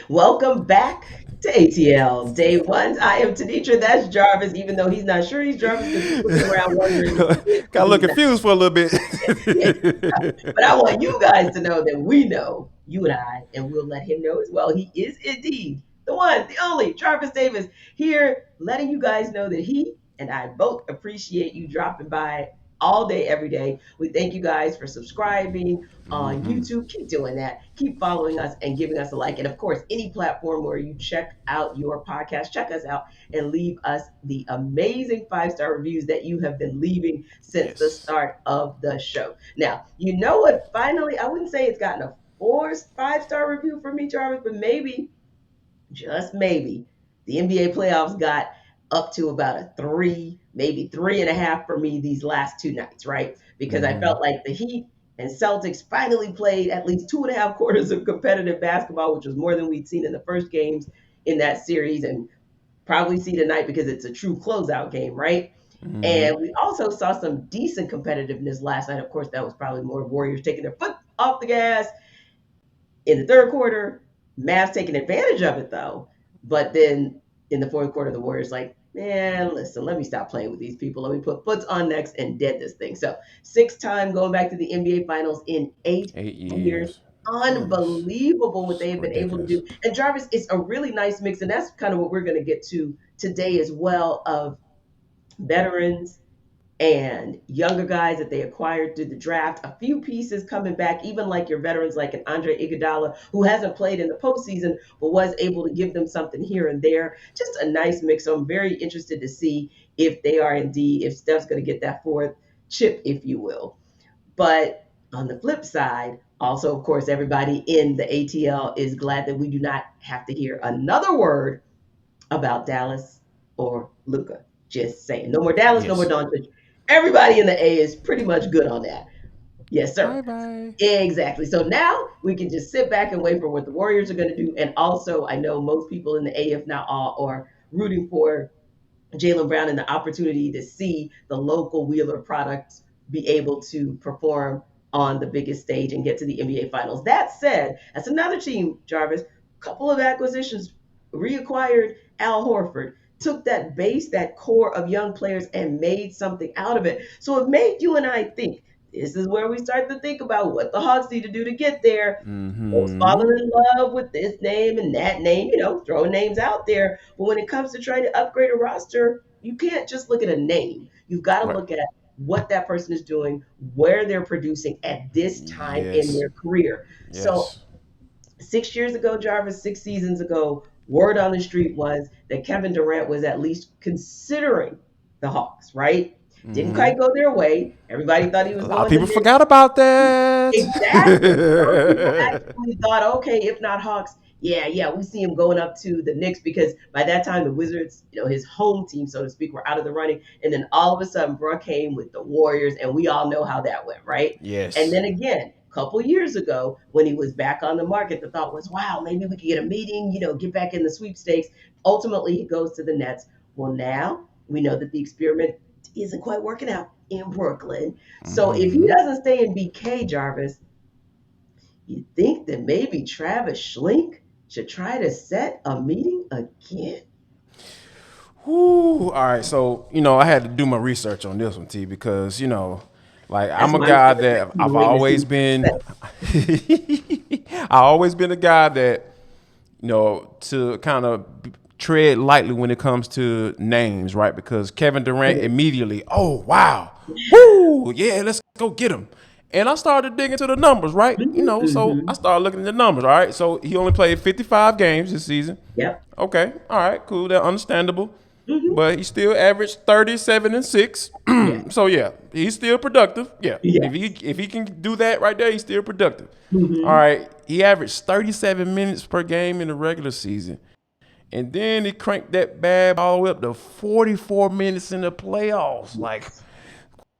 Welcome back to ATL Day Ones. I am Tenitra. That's Jarvis, even though he's not sure he's Jarvis because he's looking around wondering if he is Got or a little he's not. confused for a little bit. Yeah. But I want you guys to know that we know, you and I, and we'll let him know as well. He is indeed the one, the only Jarvis Davis here, letting you guys know that he and I both appreciate you dropping by all day, every day. We thank you guys for subscribing on Hmm. YouTube. Keep doing that. Keep following us and giving us a like. And of course, any platform where you check out your podcast, check us out and leave us the amazing 5-star reviews that you have been leaving since the Yes. start of the show. Now, you know what? Finally, I wouldn't say it's gotten a 5-star review from me, Jarvis, but maybe, just maybe, the NBA playoffs got up to about a 3, maybe 3.5 for me these last 2 nights, right? Because I Hmm. felt like the Heat and Celtics finally played at least 2.5 quarters of competitive basketball, which was more than we'd seen in the first games in that series, and probably see tonight because it's a true closeout game, right? Hmm. And we also saw some decent competitiveness last night. Of course, that was probably more Warriors taking their foot off the gas in the third quarter. Mavs taking advantage of it though. But then in the fourth quarter, the Warriors like, man, listen, let me stop playing with these people. Let me put foots on next and dead this thing. So 6 time going back to the NBA Finals in 8 years. 8 years. Goodness. Unbelievable what they have been able to Ridiculous. do. And Jarvis, it's a really nice mix, and that's kind of what we're going to get to today as well, of veterans and younger guys that they acquired through the draft. A few pieces coming back, even like your veterans, like an Andre Iguodala, who hasn't played in the postseason, but was able to give them something here and there. Just a nice mix. So I'm very interested to see if they are indeed, if Steph's going to get that fourth chip, if you will. But on the flip side, also, of course, everybody in the ATL is glad that we do not have to hear another word about Dallas or Luca. Just saying. No more Dallas, no more Yes. Doncic. Everybody in the A is pretty much good on that. Yes, sir. Bye bye. Exactly. So now we can just sit back and wait for what the Warriors are going to do. And also, I know most people in the A, if not all, are rooting for Jaylen Brown and the opportunity to see the local Wheeler products be able to perform on the biggest stage and get to the NBA Finals. That said, that's another team, Jarvis. Couple of acquisitions, reacquired Al Horford, took that base, that core of young players, and made something out of it. So it made you and I think this is where we start to think about what the Hawks need to do to get there. Folks falling Hmm. in love with this name and that name, throwing names out there. But when it comes to trying to upgrade a roster, you can't just look at a name. You've got to Right. look at what that person is doing, where they're producing at this time in Yes. their career. So Yes. 6 years ago, Jarvis, 6 seasons ago, word on the street was that Kevin Durant was at least considering the Hawks, right? Didn't Hmm. quite go their way. Everybody thought he A was lot of going to people Knicks. forgot about that. Exactly. Some people actually thought, okay, if not Hawks, yeah, yeah, we see him going up to the Knicks because by that time the Wizards, his home team, so to speak, were out of the running. And then all of a sudden, Bruh came with the Warriors, and we all know how that went, right? And Yes. then again, a couple years ago, when he was back on the market, the thought was, wow, maybe we could get a meeting, get back in the sweepstakes. Ultimately, he goes to the Nets. Well, now we know that the experiment isn't quite working out in Brooklyn. So if he Hmm. doesn't stay in BK, Jarvis, you think that maybe Travis Schlink should try to set a meeting again? Whew. All right. So, I had to do my research on this one, T, because, like That's I'm a my guy favorite. that You've I've been waiting to see always what you been, say. I always been a guy that, to kind of tread lightly when it comes to names, right? Because Kevin Durant immediately, oh, wow. Woo, yeah, let's go get him. And I started digging into the numbers, right? So I Mm-hmm. started looking at the numbers, all right? So he only played 55 games this season. Yep. Okay, all right, cool, that's understandable. Mm-hmm. But he still averaged 37 and 6. Yeah. So yeah, he's still productive. Yeah. If he Yes. if he can do that right there, he's still productive. All Mm-hmm. right. He averaged 37 minutes per game in the regular season. And then he cranked that bad all the way up to 44 minutes in the playoffs. Like, Yes.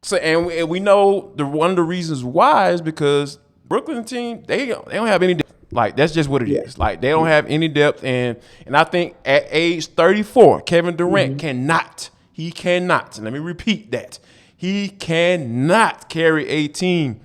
so, and we know one of the reasons why is because Brooklyn team they don't have any depth. Like that's just what it Yeah. is. Like they don't Yeah. have any depth, and I think at age 34, Kevin Durant Mm-hmm. cannot. He cannot. And let me repeat that. He cannot carry a team.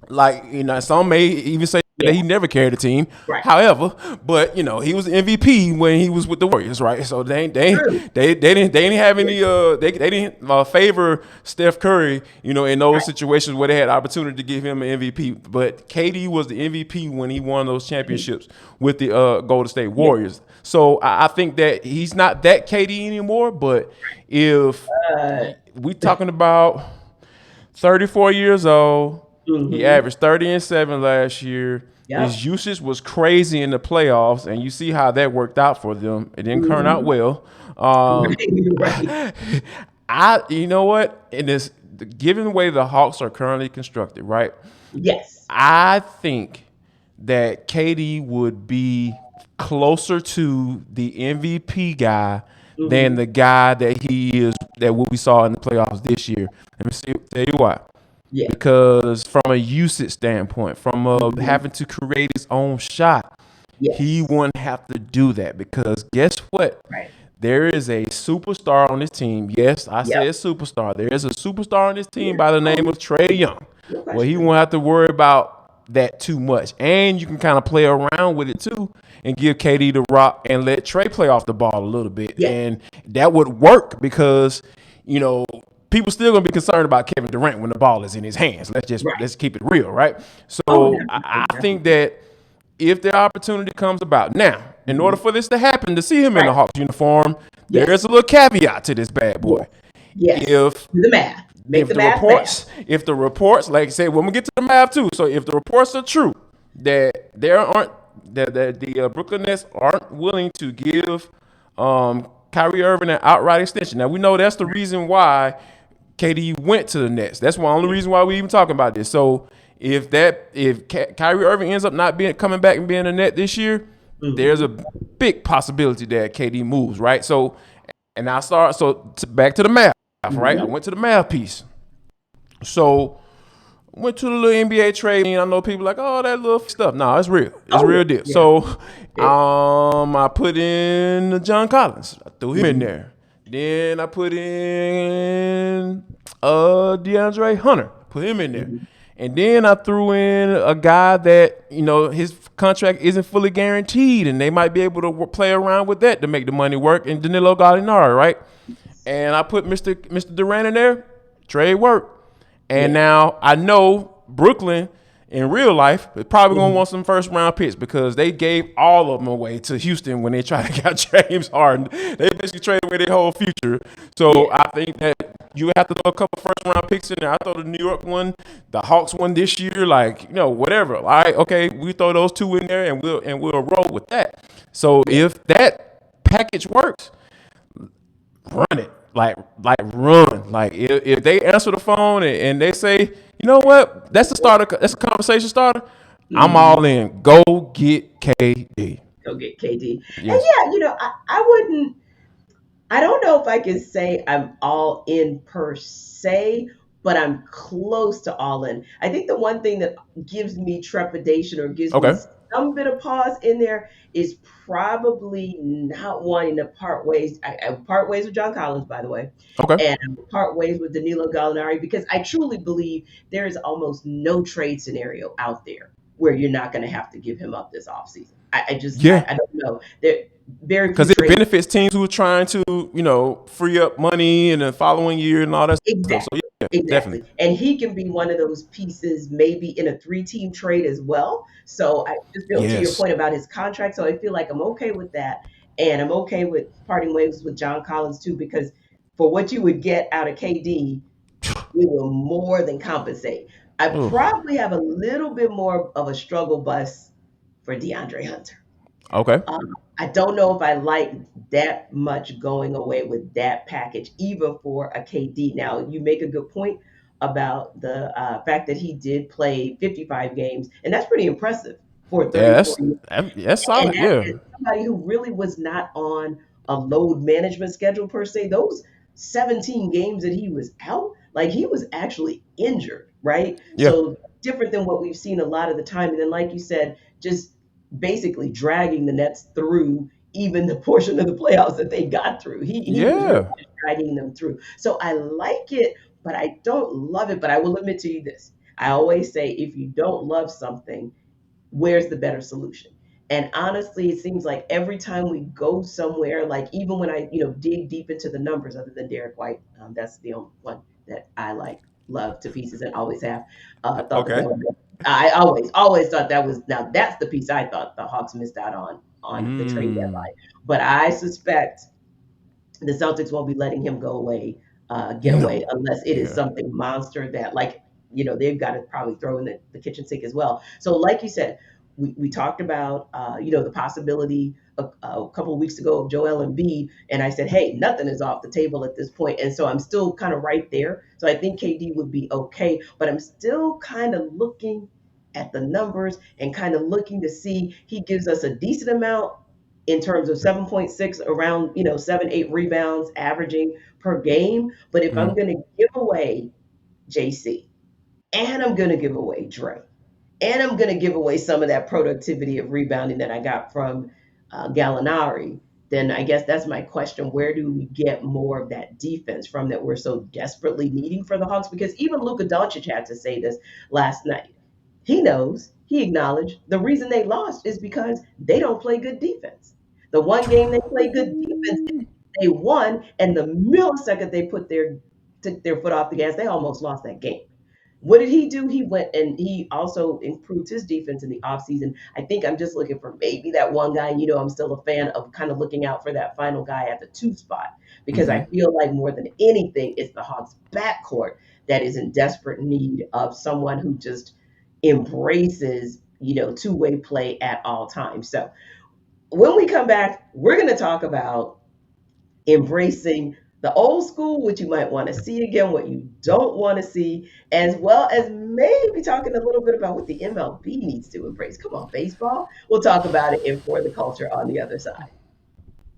Like some may even say that Yeah. he never carried a team. Right. However, but he was MVP when he was with the Warriors, right? So True. they didn't have Yeah. any they didn't favor Steph Curry, in those Right. situations where they had opportunity to give him an MVP. But KD was the MVP when he won those championships with the Golden State Yeah. Warriors. So I think that he's not that KD anymore. But if Uh, we talking about 34 years old. He hmm. averaged 30 and 7 last year. Yep. His usage was crazy in the playoffs, and you see how that worked out for them. It didn't turn out Hmm. well. Right. You know what? In this, given the way the Hawks are currently constructed, right? Yes. I think that KD would be closer to the MVP guy than Hmm. the guy that he is that what we saw in the playoffs this year. Let me see. Tell you why. Yeah. Because from a usage standpoint, from Hmm. having to create his own shot, he Yes. wouldn't have to do that. Because guess what? Right. There is a superstar on this team. Yes, I Yep. said superstar. There is a superstar on this team Yeah. by the Oh, name of Trey Young. no Well, he question. won't have to worry about that too much. And you can kind of play around with it too and give KD the rock and let Trey play off the ball a little bit. Yeah. And that would work because, you know, people still gonna be concerned about Kevin Durant when the ball is in his hands. Right. Let's keep it real, right? Oh, So definitely. I think Definitely. that if the opportunity comes about. Now, in order Hmm. for this to happen, to see him in Right. the Hawks uniform, there is a Yes. little caveat to this bad Yes. boy. Yes. If Do the math. Make if the the math fast. reports, if the reports, like I said, well, I'm gonna get to the math too. So if the reports are true that there aren't that the Brooklyn Nets aren't willing to give Kyrie Irving an outright extension. Now we know that's the reason why KD went to the Nets. That's the only Yeah. reason why we even talking about this. So if Kyrie Irving ends up not being coming back and being a net this year, there's a Hmm. big possibility that KD moves, right? So and I start back to the math, right? I Hmm. went to the math piece. So went to the little NBA trade. And I know people like, oh, that little stuff. No, it's real. It's Oh, real yeah. deal. Yeah. So Yeah. I put in John Collins. I threw him in Hmm. there. Then I put in DeAndre Hunter. Put him in there. Hmm. And then I threw in a guy that, his contract isn't fully guaranteed and they might be able to play around with that to make the money work. And Danilo Gallinari, right? And I put Mr. Durant in there. Trade work. And Yeah. now I know Brooklyn in real life is probably gonna Hmm. want some first round picks because they gave all of them away to Houston when they tried to get James Harden. They basically traded away their whole future. So Yeah. I think that you have to throw a couple first round picks in there. I throw the New York one, the Hawks one this year, like whatever. All right, okay, we throw those two in there and we'll roll with that. So Yeah. if that package works, run it. Like run. Like if they answer the phone and they say, you know what, that's a starter, that's a conversation starter. I'm Hmm. all in. Go get KD. Go get KD. And Yes. yeah, I wouldn't. I don't know if I can say I'm all in per se, but I'm close to all in. I think the one thing that gives me trepidation or gives me Okay. some bit of pause in there is probably not wanting to part ways. I part ways with John Collins, by the way, Okay. and part ways with Danilo Gallinari because I truly believe there is almost no trade scenario out there where you're not going to have to give him up this offseason. Yeah. I don't know. There very few Because it trades. benefits teams who are trying to, free up money in the following year and all that stuff. So Exactly. yeah, definitely. Exactly. And he can be one of those pieces maybe in a three-team trade as well. So I just feel to your Yes. point about his contract. So I feel like I'm okay with that. And I'm okay with parting ways with John Collins too, because for what you would get out of KD, we will more than compensate. I Ooh. probably have a little bit more of a struggle bus for DeAndre Hunter. Okay. I don't know if I like that much going away with that package, even for a KD. Now, you make a good point about the fact that he did play 55 games, and that's pretty impressive for Yeah, 34 years. that's And solid. that Yeah. is somebody who really was not on a load management schedule per se. Those 17 games that he was out, like he was actually injured, right? Yeah. So different than what we've seen a lot of the time. And then, like you said, just basically dragging the Nets through even the portion of the playoffs that they got through. He was really Yeah. just dragging them through. So I like it, but I don't love it. But I will admit to you this. I always say if you don't love something, where's the better solution? And honestly, it seems like every time we go somewhere, like even when I, dig deep into the numbers, other than Derek White, that's the only one that I like, love to pieces, and always have thought that Okay. that was. I always thought that was, now that's the piece I thought the Hawks missed out on the trade Mm. deadline. But I suspect the Celtics won't be letting him get away, No. unless it is Yeah. something monster that, like, they've got to probably throw in the kitchen sink as well. So, like you said, we talked about, the possibility a couple of weeks ago of Joel Embiid, and I said, hey, nothing is off the table at this point, and so I'm still kind of right there. So I think KD would be okay, but I'm still kind of looking at the numbers and kind of looking to see he gives us a decent amount in terms of 7.6, around 7 8 rebounds averaging per game. But if I'm Mm. going to give away JC, and I'm going to give away Dre, and I'm going to give away some of that productivity of rebounding that I got from Gallinari, then I guess that's my question: where do we get more of that defense from that we're so desperately needing for the Hawks? Because even Luka Doncic had to say this last night. He knows, he acknowledged the reason they lost is because they don't play good defense. The one game they played good defense, they won, and the millisecond they took their foot off the gas, they almost lost that game. What did he do? He went and he also improved his defense in the offseason. I think I'm just looking for maybe that one guy. I'm still a fan of kind of looking out for that final guy at the two spot, because Mm-hmm. I feel like more than anything, it's the Hawks backcourt that is in desperate need of someone who just embraces, two-way play at all times. So when we come back, we're going to talk about embracing the old school, what you might want to see again, what you don't want to see, as well as maybe talking a little bit about what the MLB needs to embrace. Come on, baseball. We'll talk about it in For the Culture on the other side.